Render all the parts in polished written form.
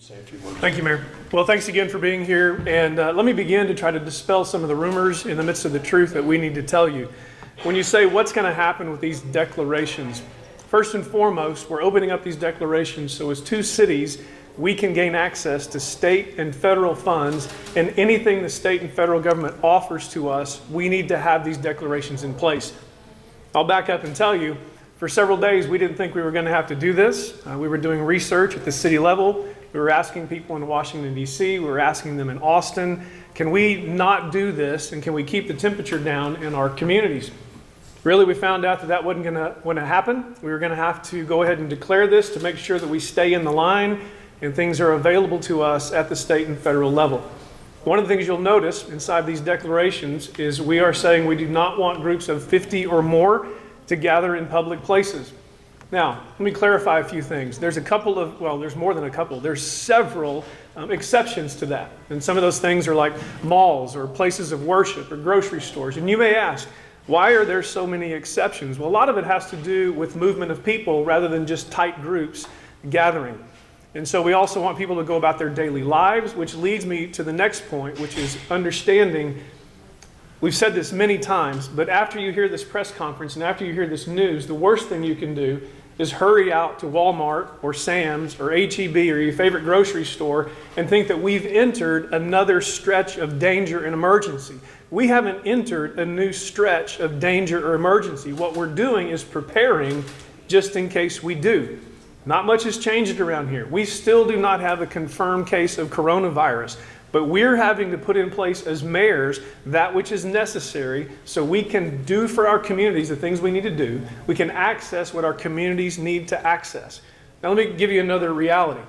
say a few words. Thank you, Mayor. Well, thanks again for being here. And let me begin to try to dispel some of the rumors in the midst of the truth that we need to tell you. When you say what's going to happen with these declarations, first and foremost, we're opening up these declarations so as two cities, we can gain access to state and federal funds, and anything the state and federal government offers to us, we need to have these declarations in place. I'll back up and tell you, for several days, we didn't think we were going to have to do this. We were doing research at the city level. We were asking people in Washington, D.C. We were asking them in Austin, can we not do this, and can we keep the temperature down in our communities? Really, we found out that wasn't going to happen. We were going to have to go ahead and declare this to make sure that we stay in the line and things are available to us at the state and federal level. One of the things you'll notice inside these declarations is we are saying we do not want groups of 50 or more to gather in public places. Now, let me clarify a few things. There's there's more than a couple. There's several exceptions to that. And some of those things are like malls or places of worship or grocery stores. And you may ask, why are there so many exceptions? Well, a lot of it has to do with movement of people rather than just tight groups gathering. And so we also want people to go about their daily lives, which leads me to the next point, which is understanding. We've said this many times, but after you hear this press conference and after you hear this news, the worst thing you can do is hurry out to Walmart or Sam's or H-E-B or your favorite grocery store and think that we've entered another stretch of danger and emergency. We haven't entered a new stretch of danger or emergency. What we're doing is preparing just in case we do. Not much has changed around here. We still do not have a confirmed case of coronavirus, but we're having to put in place as mayors that which is necessary so we can do for our communities the things we need to do. We can access what our communities need to access. Now let me give you another reality.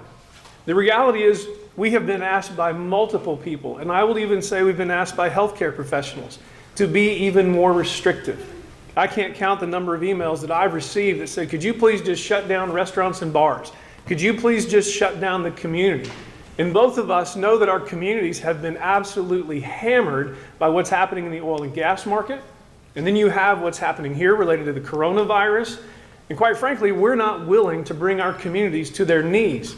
The reality is we have been asked by multiple people, and I will even say we've been asked by healthcare professionals to be even more restrictive. I can't count the number of emails that I've received that say, could you please just shut down restaurants and bars? Could you please just shut down the community? And both of us know that our communities have been absolutely hammered by what's happening in the oil and gas market. And then you have what's happening here related to the coronavirus. And quite frankly, we're not willing to bring our communities to their knees.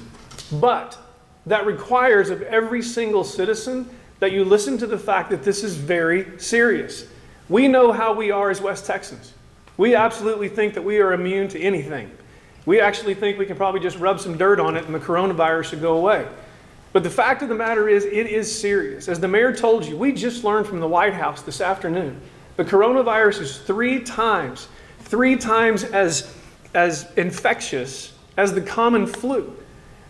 But that requires of every single citizen that you listen to the fact that this is very serious. We know how we are as West Texans. We absolutely think that we are immune to anything. We actually think we can probably just rub some dirt on it and the coronavirus should go away. But the fact of the matter is, it is serious. As the mayor told you, we just learned from the White House this afternoon, the coronavirus is three times as infectious as the common flu.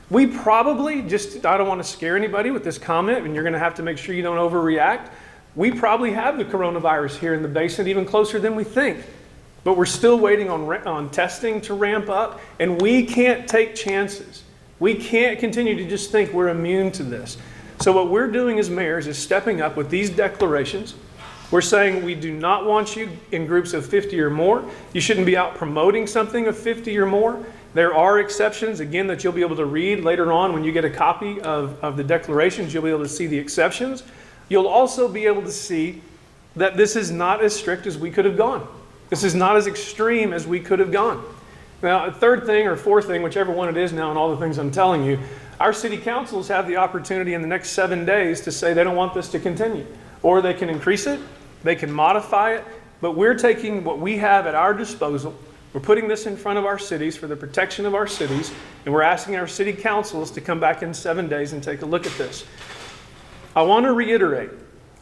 We probably, I don't want to scare anybody with this comment, and you're going to have to make sure you don't overreact. We probably have the coronavirus here in the basin, even closer than we think. But we're still waiting on testing to ramp up, and we can't take chances. We can't continue to just think we're immune to this. So what we're doing as mayors is stepping up with these declarations. We're saying we do not want you in groups of 50 or more. You shouldn't be out promoting something of 50 or more. There are exceptions, again, that you'll be able to read later on when you get a copy of the declarations. You'll be able to see the exceptions. You'll also be able to see that this is not as strict as we could have gone. This is not as extreme as we could have gone. Now, a third thing or fourth thing, whichever one it is now and all the things I'm telling you, our city councils have the opportunity in the next 7 days to say they don't want this to continue. Or they can increase it, they can modify it, but we're taking what we have at our disposal, we're putting this in front of our cities for the protection of our cities, and we're asking our city councils to come back in 7 days and take a look at this. I want to reiterate,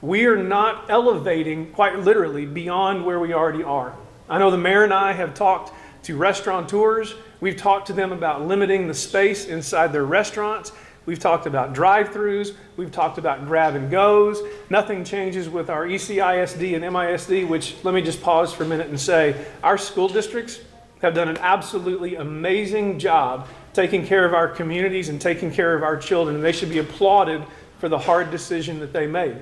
we are not elevating quite literally beyond where we already are. I know the mayor and I have talked to restaurateurs. We've talked to them about limiting the space inside their restaurants. We've talked about drive-thrus. We've talked about grab and goes. Nothing changes with our ECISD and MISD, which let me just pause for a minute and say, our school districts have done an absolutely amazing job taking care of our communities and taking care of our children, and they should be applauded for the hard decision that they made.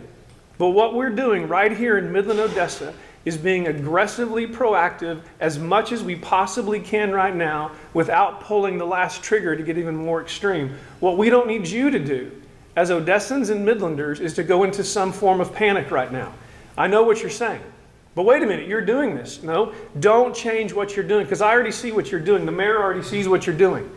But what we're doing right here in Midland, Odessa, is being aggressively proactive as much as we possibly can right now without pulling the last trigger to get even more extreme. What we don't need you to do as Odessans and Midlanders is to go into some form of panic right now. I know what you're saying, but wait a minute, you're doing this. No, don't change what you're doing, because I already see what you're doing. The mayor already sees what you're doing.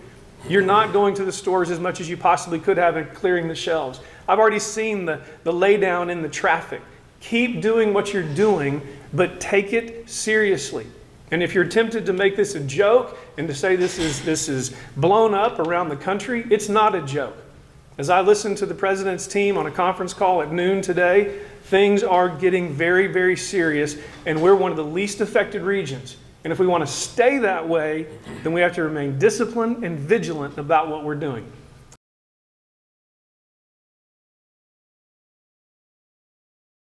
You're not going to the stores as much as you possibly could have and clearing the shelves. I've already seen the lay down in the traffic. Keep doing what you're doing, but take it seriously. And if you're tempted to make this a joke and to say this is blown up around the country, it's not a joke. As I listened to the president's team on a conference call at noon today, things are getting very, very serious, and we're one of the least affected regions. And if we want to stay that way, then we have to remain disciplined and vigilant about what we're doing.